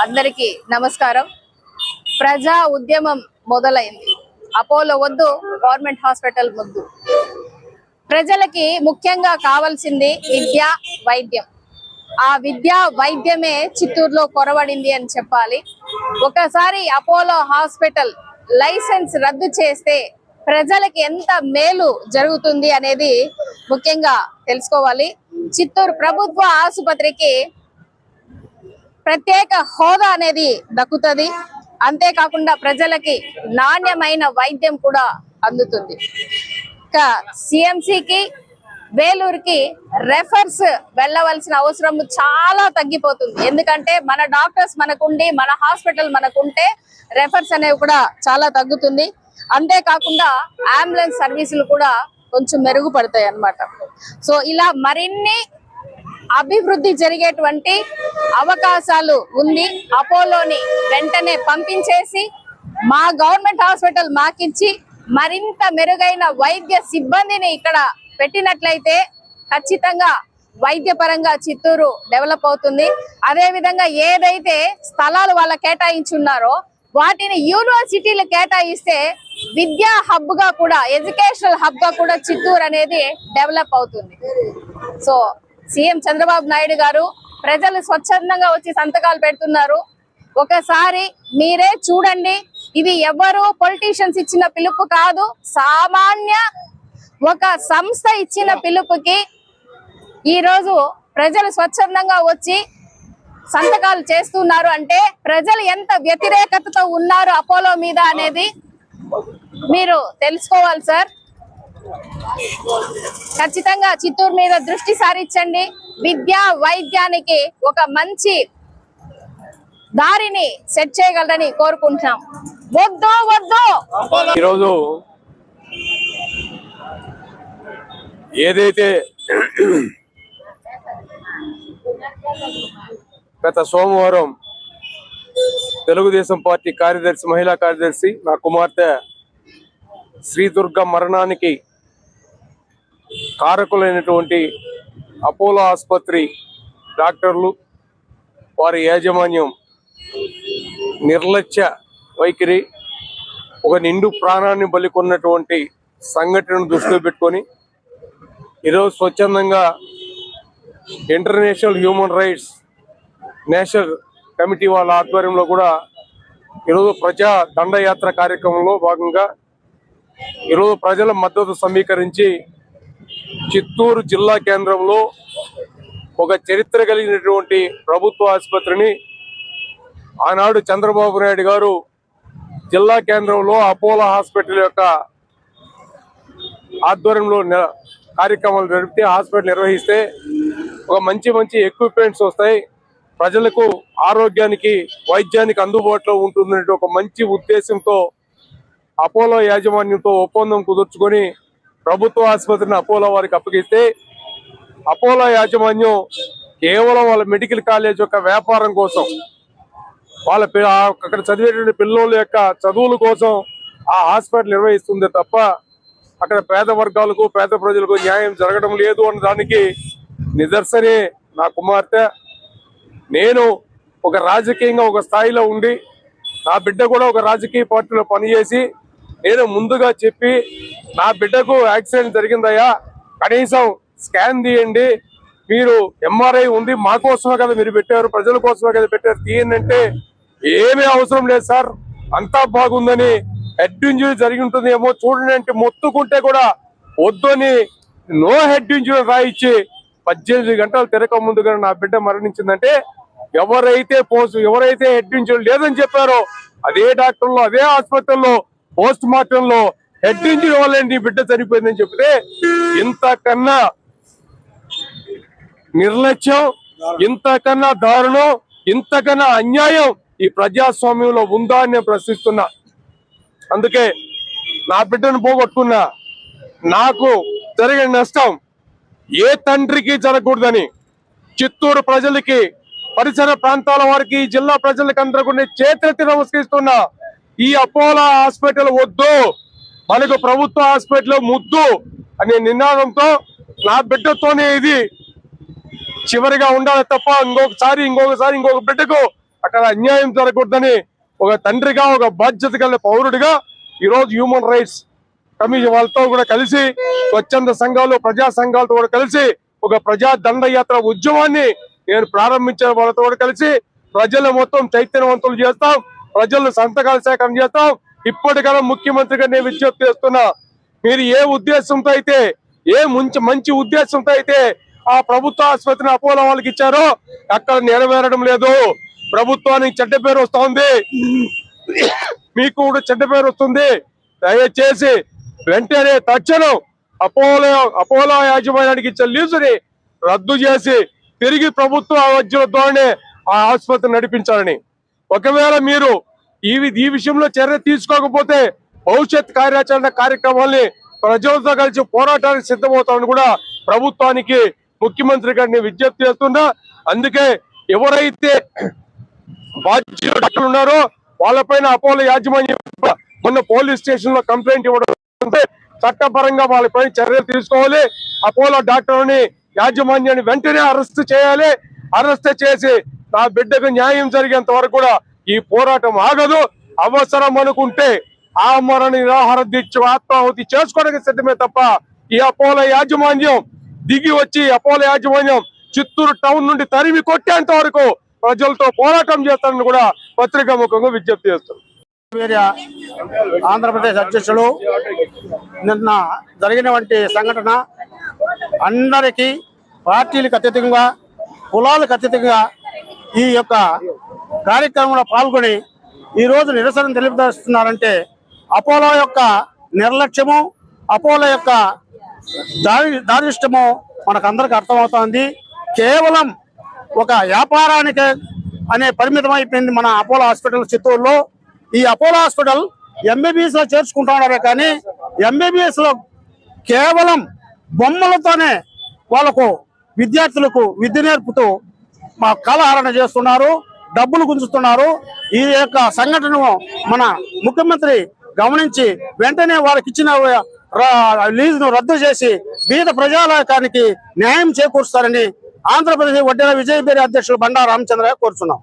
అందరికీ నమస్కారం. ప్రజా ఉద్యమం మొదలైంది. అపోలో వద్దు, గవర్నమెంట్ హాస్పిటల్ వద్దు. ప్రజలకి ముఖ్యంగా కావాల్సింది విద్య, వైద్యం. ఆ విద్య వైద్యమే చిత్తూరులో కొరవడింది అని చెప్పాలి. ఒకసారి అపోలో హాస్పిటల్ లైసెన్స్ రద్దు చేస్తే ప్రజలకి ఎంత మేలు జరుగుతుంది అనేది ముఖ్యంగా తెలుసుకోవాలి. చిత్తూరు ప్రభుత్వ ఆసుపత్రికి ప్రత్యేక హోదా అనేది దక్కుతుంది. అంతేకాకుండా ప్రజలకి నాణ్యమైన వైద్యం కూడా అందుతుంది. ఇంకా సిఎంసికి, వేలూరుకి రెఫర్స్ వెళ్ళవలసిన అవసరం చాలా తగ్గిపోతుంది. ఎందుకంటే మన డాక్టర్స్ మనకుండి, మన హాస్పిటల్ మనకుంటే రెఫర్స్ అనేవి కూడా చాలా తగ్గుతుంది. అంతేకాకుండా అంబులెన్స్ సర్వీసులు కూడా కొంచెం మెరుగుపడతాయి అన్నమాట. సో ఇలా మరిన్ని అభివృద్ధి జరిగేటువంటి అవకాశాలు ఉంది. అపోలోని వెంటనే పంపించేసి మా గవర్నమెంట్ హాస్పిటల్ మాకిచ్చి మరింత మెరుగైన వైద్య సిబ్బందిని ఇక్కడ పెట్టినట్లయితే ఖచ్చితంగా వైద్యపరంగా చిత్తూరు డెవలప్ అవుతుంది. అదే విధంగా ఏదైతే స్థలాలు వాళ్ళ కేటాయించున్నారో వాటిని యూనివర్సిటీలు కేటాయిస్తే విద్యా హబ్ గా కూడా, ఎడ్యుకేషనల్ హబ్ గా కూడా చిత్తూరు అనేది డెవలప్ అవుతుంది. సో సీఎం చంద్రబాబు నాయుడు గారు ప్రజలు స్వచ్ఛందంగా వచ్చి సంతకాలు పెడుతున్నారు. ఒకసారి మీరే చూడండి. ఇది ఎవరు పొలిటీషియన్స్ ఇచ్చిన పిలుపు కాదు, సామాన్య ఒక సంస్థ ఇచ్చిన పిలుపుకి ఈరోజు ప్రజలు స్వచ్ఛందంగా వచ్చి సంతకాలు చేస్తున్నారు. అంటే ప్రజలు ఎంత వ్యతిరేకతతో ఉన్నారు అపోలో మీద అనేది మీరు తెలుసుకోవాలి సార్. ఖచ్చితంగా చిత్తూరు మీద దృష్టి సారించండి. విద్యా వైద్యానికి ఒక మంచి దారిని సెట్ చేయగలరని కోరుకుంటున్నాం. వద్దు వద్దు. ఈరోజు ఏదైతే గత సోమవారం తెలుగుదేశం పార్టీ కార్యదర్శి, మహిళా కార్యదర్శి నా కుమార్తె శ్రీదుర్గ మరణానికి కారకులైనటువంటి అపోలో ఆసుపత్రి డాక్టర్లు, వారి యాజమాన్యం నిర్లక్ష్య వైఖరి, ఒక నిండు ప్రాణాన్ని బలికొన్నటువంటి సంఘటనను దృష్టిలో పెట్టుకొని ఈరోజు స్వచ్ఛందంగా international human rights national committee వాళ్ళ ఆధ్వర్యంలో కూడా ఈరోజు ప్రజా దండయాత్ర కార్యక్రమంలో భాగంగా ఈరోజు ప్రజల మద్దతు సమీకరించి చిత్తూరు జిల్లా కేంద్రంలో ఒక చరిత్ర కలిగినటువంటి ప్రభుత్వ ఆసుపత్రిని ఆనాడు చంద్రబాబు నాయుడు గారు జిల్లా కేంద్రంలో అపోలో హాస్పిటల్ యొక్క ఆధ్వర్యంలో కార్యక్రమాలు జరిపితే, హాస్పిటల్ నిర్వహిస్తే ఒక మంచి ఎక్విప్మెంట్స్ వస్తాయి, ప్రజలకు ఆరోగ్యానికి, వైద్యానికి అందుబాటులో ఉంటుందనే ఒక మంచి ఉద్దేశంతో అపోలో యాజమాన్యంతో ఒప్పందం కుదుర్చుకొని ప్రభుత్వ ఆసుపత్రిని అపోలో వారికి అప్పగిస్తే, అపోలో యాజమాన్యం కేవలం వాళ్ళ మెడికల్ కాలేజ్ యొక్క వ్యాపారం కోసం, వాళ్ళ అక్కడ చదివేటువంటి పిల్లల యొక్క చదువుల కోసం ఆ హాస్పిటల్ నిర్వహిస్తుంది తప్ప అక్కడ పేద వర్గాలకు, పేద ప్రజలకు న్యాయం జరగడం లేదు అన్న దానికి నిదర్శనే నా కుమార్తె. నేను ఒక రాజకీయంగా ఒక స్థాయిలో ఉండి, నా బిడ్డ కూడా ఒక రాజకీయ పార్టీలో పనిచేసి, నేను ముందుగా చెప్పి నా బిడ్డకు యాక్సిడెంట్ జరిగిందయ్యా, కనీసం స్కాన్ తీయండి, మీరు ఎంఆర్ఐ ఉంది, మా కోసమే కదా మీరు పెట్టారు, ప్రజల కోసమే కదా పెట్టారు, తీయండి అంటే ఏమీ అవసరం లేదు సార్, అంతా బాగుందని, హెడ్ ఇంజరీ జరిగి ఉంటుందేమో చూడండి అంటే మొత్తుకుంటే కూడా వద్దని నో హెడ్ ఇంజరీ రాయిచ్చి 18 గంటలు తిరగక ముందుగా నా బిడ్డ మరణించిందంటే ఎవరైతే హెడ్ ఇంజరీ లేదని చెప్పారో అదే డాక్టర్లు, అదే ఆసుపత్రిలో పోస్ట్ మార్టం లో హెడ్ ఇంజరీ వల్ల నీ బిడ్డ చనిపోయిందని చెప్తే ఇంతకన్నా నిర్లక్ష్యం, ఇంతకన్నా దారుణం, ఇంతకన్నా అన్యాయం ఈ ప్రజాస్వామ్యంలో ఉందా అని నేను ప్రశ్నిస్తున్నా. అందుకే నా బిడ్డను పోగొట్టుకున్నా, నాకు జరిగిన నష్టం ఏ తండ్రికి జరగకూడదని చిత్తూరు ప్రజలకి, పరిసర ప్రాంతాల వారికి, జిల్లా ప్రజలకి అందరూ చేతులెత్తి నమస్కరిస్తున్నా. ఈ అపోలో హాస్పిటల్ వద్దు, మనకు ప్రభుత్వ హాస్పిటల్ ముద్దు అనే నినాదంతో నా బిడ్డతోనే ఇది చివరిగా ఉండాలి తప్ప ఇంకొక బిడ్డకు అక్కడ అన్యాయం జరగకూడదని ఒక తండ్రిగా, ఒక బాధ్యత గల పౌరుడిగా ఈరోజు హ్యూమన్ రైట్స్ కమిషన్ వాళ్ళతో కూడా కలిసి, స్వచ్ఛంద సంఘాలు, ప్రజా సంఘాలతో కూడా కలిసి ఒక ప్రజా దండయాత్ర ఉద్యమాన్ని నేను ప్రారంభించే వాళ్ళతో కూడా కలిసి ప్రజలు మొత్తం చైతన్యవంతులు చేస్తాం, ప్రజలు సంతకాల సేకరణ చేస్తాం. ఇప్పటికైనా ముఖ్యమంత్రిగా నేను విజ్ఞప్తి చేస్తున్నా, మీరు ఏ ఉద్దేశంతో అయితే, ఏ మంచి ఉద్దేశంతో అయితే ఆ ప్రభుత్వ ఆసుపత్రిని అపోలో వాళ్ళకి ఇచ్చారో అక్కడ నెరవేరడం లేదు. ప్రభుత్వానికి చెడ్డ పేరు వస్తుంది, మీకు కూడా చెడ్డ పేరు వస్తుంది. దయచేసి వెంటనే తక్షణం అపోలో యాజమాన్యానికి ఇచ్చే లీజుని రద్దు చేసి తిరిగి ప్రభుత్వ వైద్యుల ద్వారానే ఆ ఆసుపత్రి నడిపించాలని, ఒకవేళ మీరు ఈ విషయంలో చర్య తీసుకోకపోతే భవిష్యత్ కార్యాచరణ కార్యక్రమాల్ని ప్రజలతో కలిసి పోరాటానికి సిద్ధమవుతామని కూడా ప్రభుత్వానికి, ముఖ్యమంత్రి గారిని విజ్ఞప్తి చేస్తున్నా. అందుకే ఎవరైతే బాధ్యులు డాక్టర్లు ఉన్నారో వాళ్ళపైన అపోలో యాజమాన్యం మొన్న పోలీస్ స్టేషన్ లో కంప్లైంట్ ఇవ్వడం, చట్టపరంగా వాళ్ళపైన చర్యలు తీసుకోవాలి. అపోలో డాక్టర్ని, యాజమాన్యాన్ని వెంటనే అరెస్ట్ చేయాలి. అరెస్ట్ చేసి నా బిడ్డకు న్యాయం జరిగేంత వరకు కూడా ఈ పోరాటం ఆగదు. అవసరం అనుకుంటే ఆమరణ నిరాహార దీక్ష, ఆత్మాహుతి చేసుకోవడానికి సిద్ధమే తప్ప ఈ అపోలో యాజమాన్యం దిగి వచ్చి, అపోలో యాజమాన్యం చిత్తూరు టౌన్ నుండి తరిమి కొట్టేంత వరకు ప్రజలతో పోరాటం చేస్తారని కూడా పత్రికా ముఖంగా విజ్ఞప్తి చేస్తారు. ఆంధ్రప్రదేశ్ అధ్యక్షులు నిన్న జరిగినటువంటి సంఘటన అందరికీ, పార్టీలకు అతీతంగా, కులాలకు అతీతంగా ఈ యొక్క కార్యక్రమంలో పాల్గొని ఈరోజు నిరసన తెలియజేస్తున్నారంటే అపోలో యొక్క నిర్లక్ష్యము, అపోలో యొక్క దారిష్టము మనకందరికి అర్థమవుతోంది. కేవలం ఒక వ్యాపారానికి అనే పరిమితం అయిపోయింది మన అపోలో హాస్పిటల్ చిత్తూరులో. ఈ అపోలో హాస్పిటల్ ఎంబీబీఎస్ లో చేర్చుకుంటున్నారే కానీ ఎంబీబీఎస్ లో కేవలం బొమ్మలతోనే వాళ్ళకు విద్యార్థులకు విద్య నేర్పుతూ మా కాలహరణ చేస్తున్నారు, డబ్బులు గుంజుతున్నారు. ఈ యొక్క సంఘటనను మన ముఖ్యమంత్రి గమనించి వెంటనే వాళ్ళకి ఇచ్చిన లీజును రద్దు చేసి బీద ప్రజాలోకానికి న్యాయం చేకూరుస్తారని ఆంధ్రప్రదేశ్ వడ్డేర విజయబేరి అధ్యక్షులు బండా రామచంద్రయ్య కోరుచున్నాం.